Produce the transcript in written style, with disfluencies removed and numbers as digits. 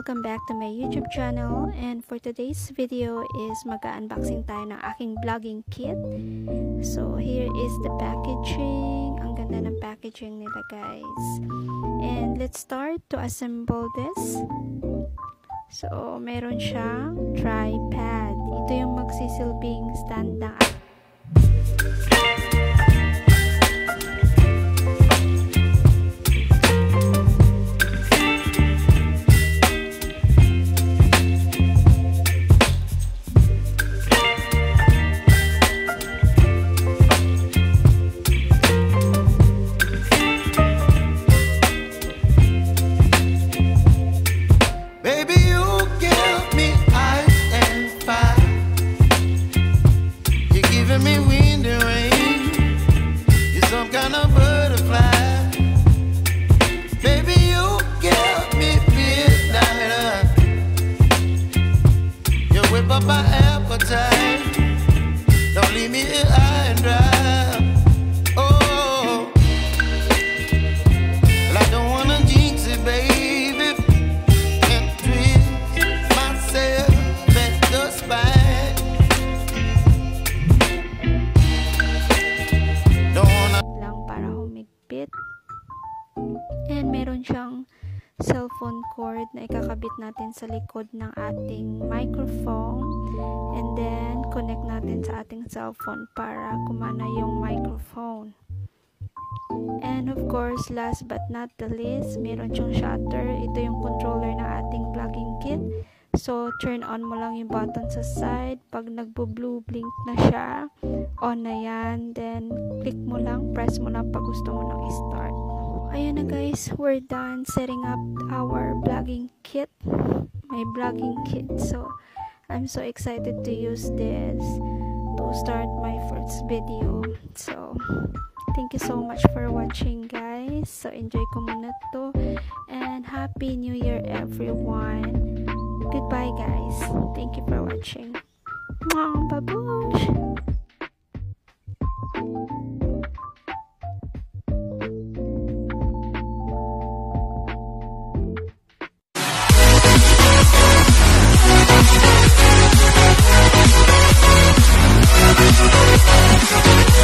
welcome back to my YouTube channel, and for today's video is mag-unboxing tayo ng aking vlogging kit. So here is the packaging. Ang ganda ng packaging nila, guys. And let's start to assemble this. So meron siyang tripod. Ito yung magsisilbing stand ng my appetite. Don't leave me here high and dry. Oh, well, I don't wanna jinx it, baby, and twist myself at the spine. Don't wanna lang para humigpit. And meron siyang cellphone cord na ikakabit natin sa likod ng ating microphone, and then connect natin sa ating cellphone para kumana yung microphone. And of course, last but not the least, meron siyang shutter. Ito yung controller ng ating vlogging kit. So turn on mo lang yung button sa side. Pag nagbo-blue blink na siya, on na yan. Then click mo lang, press mo lang pag gusto mo nang i-start. Ayan na, guys, we're done setting up our vlogging kit, my vlogging kit. So I'm so excited to use this to start my first video. So thank you so much for watching, guys. So enjoy ko muna to, and happy new year everyone. Goodbye, guys. Thank you for watching. Mwah, babush.